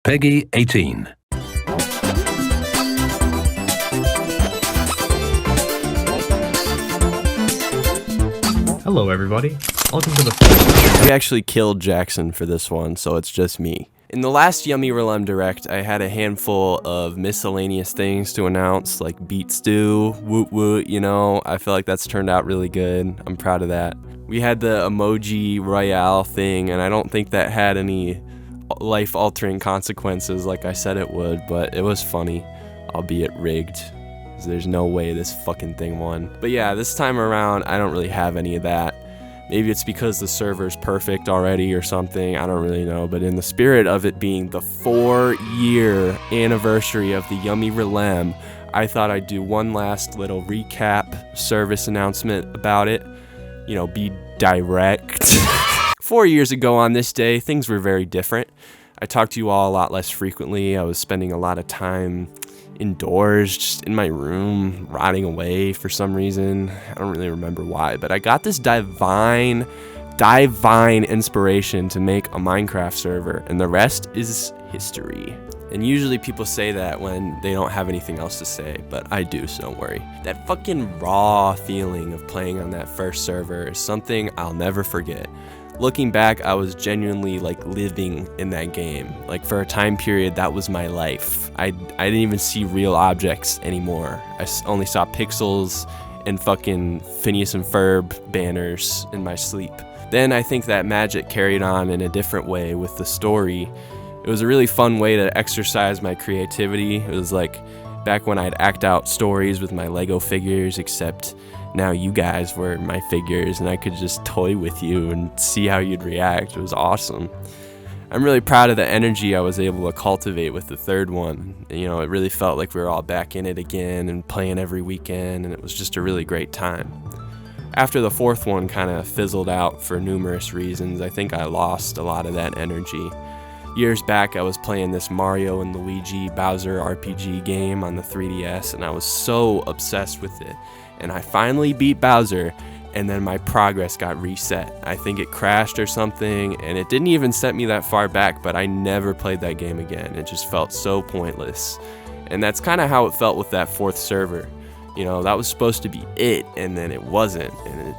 Peggy 18. Hello everybody, welcome to the first. We actually killed Jackson for this one, so it's just me. In the last Yummy Rleam Direct, I had a handful of miscellaneous things to announce, like Beat Stew, Woot Woot, you know. I feel like that's turned out really good. I'm proud of that. We had the Emoji Royale thing, and I don't think that had any life-altering consequences like I said it would, but it was funny, albeit rigged. There's no way this fucking thing won. But yeah, this time around, I don't really have any of that. Maybe it's because the server's perfect already or something, I don't really know. But in the spirit of it being the 4-year anniversary of the Yummy Rleam, I thought I'd do one last little recap service announcement about it. You know, be direct. 4 years ago on this day, things were very different. I talked to you all a lot less frequently. I was spending a lot of time indoors, just in my room, rotting away for some reason. I don't really remember why, but I got this divine inspiration to make a Minecraft server, and the rest is history. And usually people say that when they don't have anything else to say, but I do, so don't worry. That fucking raw feeling of playing on that first server is something I'll never forget. Looking back, I was genuinely like living in that game. Like for a time period, that was my life. I didn't even see real objects anymore. I only saw pixels and fucking Phineas and Ferb banners in my sleep. Then I think that magic carried on in a different way with the story. It was a really fun way to exercise my creativity. It was like back when I'd act out stories with my Lego figures, except now you guys were my figures and I could just toy with you and see how you'd react. It was awesome. I'm really proud of the energy I was able to cultivate with the third one. You know, it really felt like we were all back in it again and playing every weekend, and it was just a really great time. After the fourth one kind of fizzled out for numerous reasons, I think I lost a lot of that energy. Years back, I was playing this Mario and Luigi Bowser RPG game on the 3DS, and I was so obsessed with it. And I finally beat Bowser, and then my progress got reset. I think it crashed or something, and it didn't even set me that far back, but I never played that game again. It just felt so pointless. And that's kind of how it felt with that fourth server. You know, that was supposed to be it, and then it wasn't, and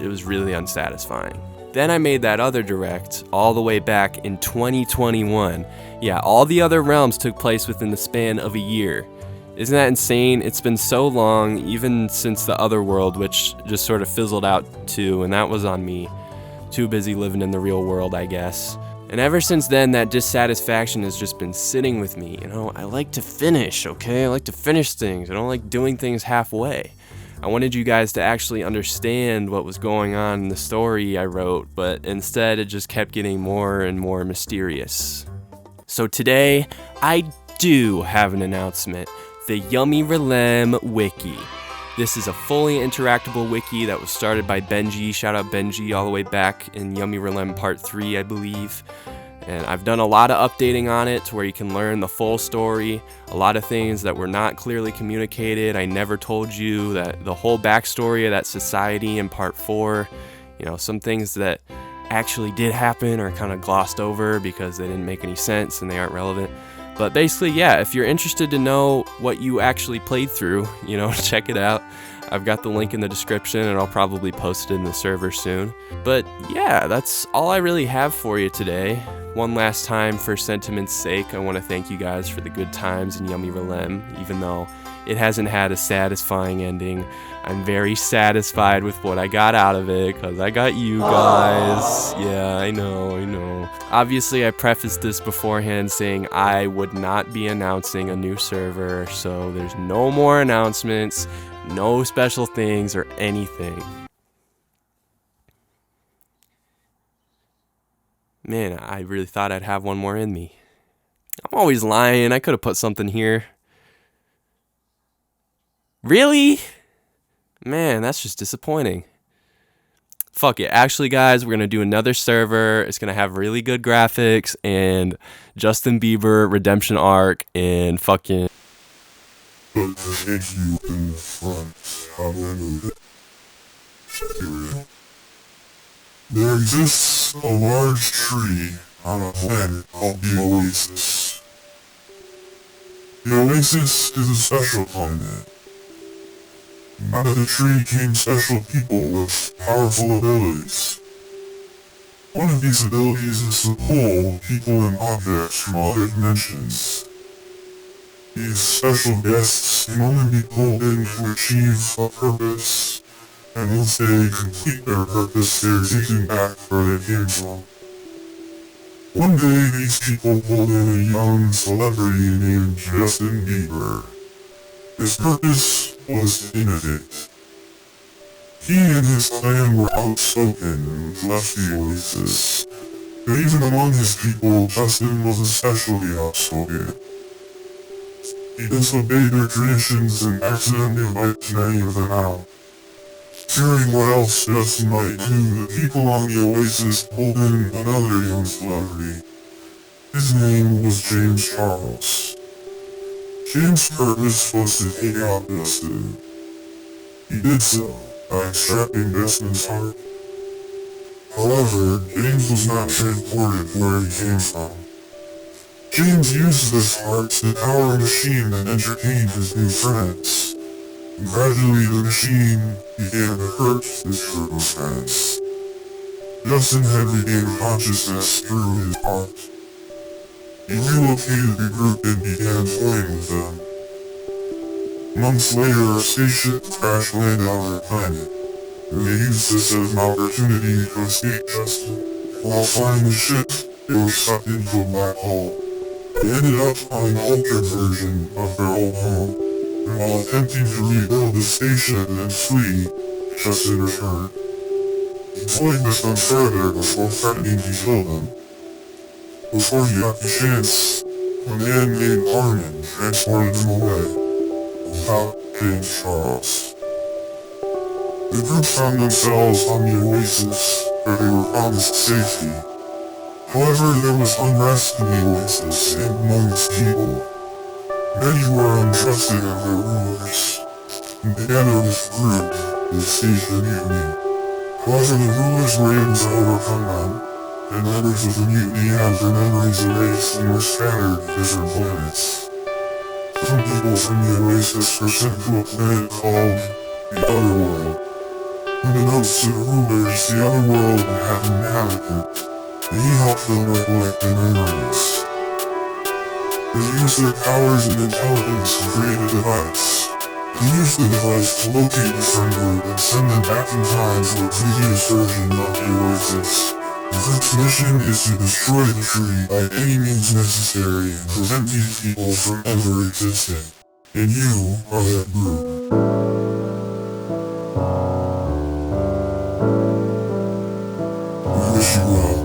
it was really unsatisfying. Then I made that other direct all the way back in 2021. Yeah, all the other realms took place within the span of a year. Isn't that insane? It's been so long, even since the other world, which just sort of fizzled out too, and that was on me. Too busy living in the real world, I guess. And ever since then, that dissatisfaction has just been sitting with me. You know, I like to finish, okay? I like to finish things. I don't like doing things halfway. I wanted you guys to actually understand what was going on in the story I wrote, but instead it just kept getting more and more mysterious. So today, I do have an announcement. The Yummy Rleam Wiki. This is a fully interactable wiki that was started by Benji. Shout out Benji all the way back in Yummy Rleam Part 3, I believe. And I've done a lot of updating on it to where you can learn the full story, a lot of things that were not clearly communicated. I never told you that the whole backstory of that society in Part 4, you know, some things that actually did happen are kind of glossed over because they didn't make any sense and they aren't relevant. But basically, yeah, if you're interested to know what you actually played through, you know, check it out. I've got the link in the description, and I'll probably post it in the server soon. But yeah, that's all I really have for you today. One last time, for sentiment's sake, I want to thank you guys for the good times in Yummy Rleam, even though it hasn't had a satisfying ending. I'm very satisfied with what I got out of it, because I got you guys. Yeah, I know. Obviously, I prefaced this beforehand saying I would not be announcing a new server, so there's no more announcements, no special things, or anything. Man, I really thought I'd have one more in me. I'm always lying. I could have put something here. Really? Man, that's just disappointing. Fuck it. Actually, guys, we're going to do another server. It's going to have really good graphics and Justin Bieber redemption arc and fucking... There exists a large tree on a planet called the Oasis. The Oasis is a special planet. Out of the tree came special people with powerful abilities. One of these abilities is to pull people and objects from other dimensions. These special guests can only be pulled in to achieve a purpose, and once they complete their purpose, they're taken back where they came from. One day, these people pulled in a young celebrity named Justin Bieber. His purpose was to innovate. He and his clan were outspoken and left the Oasis, but even among his people, Justin was especially outspoken. He disobeyed their traditions and accidentally wiped many of them out. Fearing what else Justin might do, the people on the Oasis pulled in another young celebrity. His name was James Charles. James' purpose was to take out Justin. He did so by extracting Justin's heart. However, James was not transported where he came from. James used this heart to power a machine that entertained his new friends. And gradually the machine began to hurt his group of friends. Justin had regained consciousness through his heart. He relocated the group and began toying with them. Months later, a spaceship crash landed on their planet, and they used this as an opportunity to escape Justin. While flying the ship, they were sucked into a black hole. They ended up on an altered version of their old home, and while attempting to rebuild the station and flee, Justin returned. He toyed with them further before threatening to kill them. Before he got the chance, a man named Armin transported him away. Without James Charles. The group found themselves on the Oasis, where they were promised safety. However, there was unrest in the Oasis and amongst people. Many were untrusting of their rulers, and together with the group, they staged a mutiny. However, the rulers were able to overcome them, and members of the mutiny had their memories erased and were scattered to different planets. Some people from the Oasis were sent to a planet called the Otherworld. Unbeknownst to the rulers, the Otherworld had an inhabitant, and he helped them recollect their memories. They used their powers and intelligence to create a device. They used the device to locate the friend group and send them back in time to a previous version of the Oasis. The group's mission is to destroy the tree by any means necessary and prevent these people from ever existing. And you are that group. We wish you well.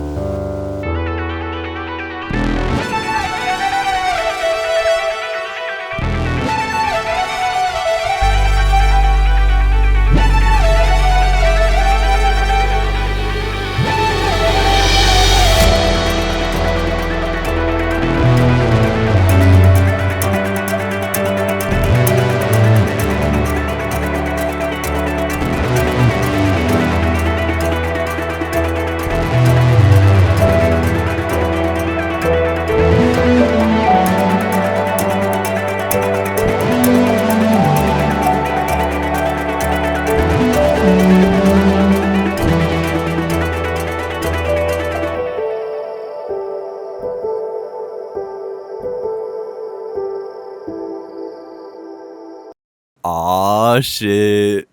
Aw, shit.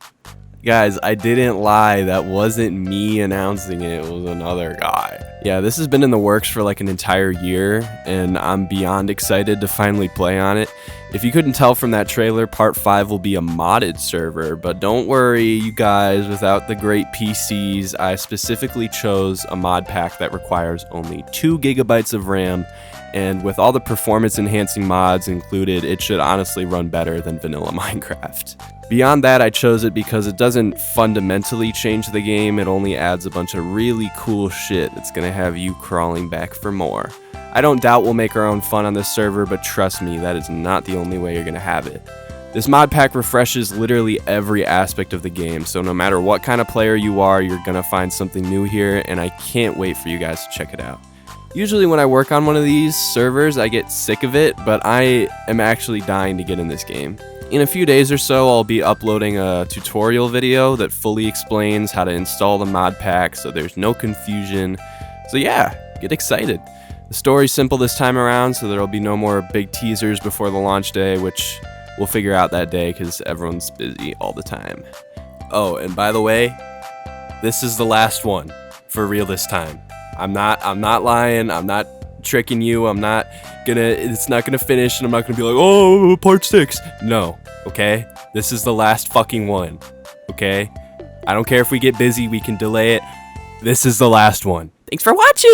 Guys, I didn't lie. That wasn't me announcing it. It was another guy. Yeah, this has been in the works for like an entire year, and I'm beyond excited to finally play on it. If you couldn't tell from that trailer, Part 5 will be a modded server, but don't worry, you guys, without the great PCs, I specifically chose a mod pack that requires only 2 gigabytes of RAM, and with all the performance enhancing mods included, it should honestly run better than vanilla Minecraft. Beyond that, I chose it because it doesn't fundamentally change the game, it only adds a bunch of really cool shit that's gonna have you crawling back for more. I don't doubt we'll make our own fun on this server, but trust me, that is not the only way you're gonna have it. This mod pack refreshes literally every aspect of the game, so no matter what kind of player you are, you're gonna find something new here, and I can't wait for you guys to check it out. Usually when I work on one of these servers, I get sick of it, but I am actually dying to get in this game. In a few days or so, I'll be uploading a tutorial video that fully explains how to install the mod pack so there's no confusion. So yeah, get excited. The story's simple this time around, so there'll be no more big teasers before the launch day, which we'll figure out that day because everyone's busy all the time. Oh, and by the way, this is the last one, for real this time. I'm not lying, I'm not tricking you, it's not gonna finish and I'm not gonna be like, oh, part 6. No, okay? This is the last fucking one, okay? I don't care if we get busy, we can delay it. This is the last one. Thanks for watching!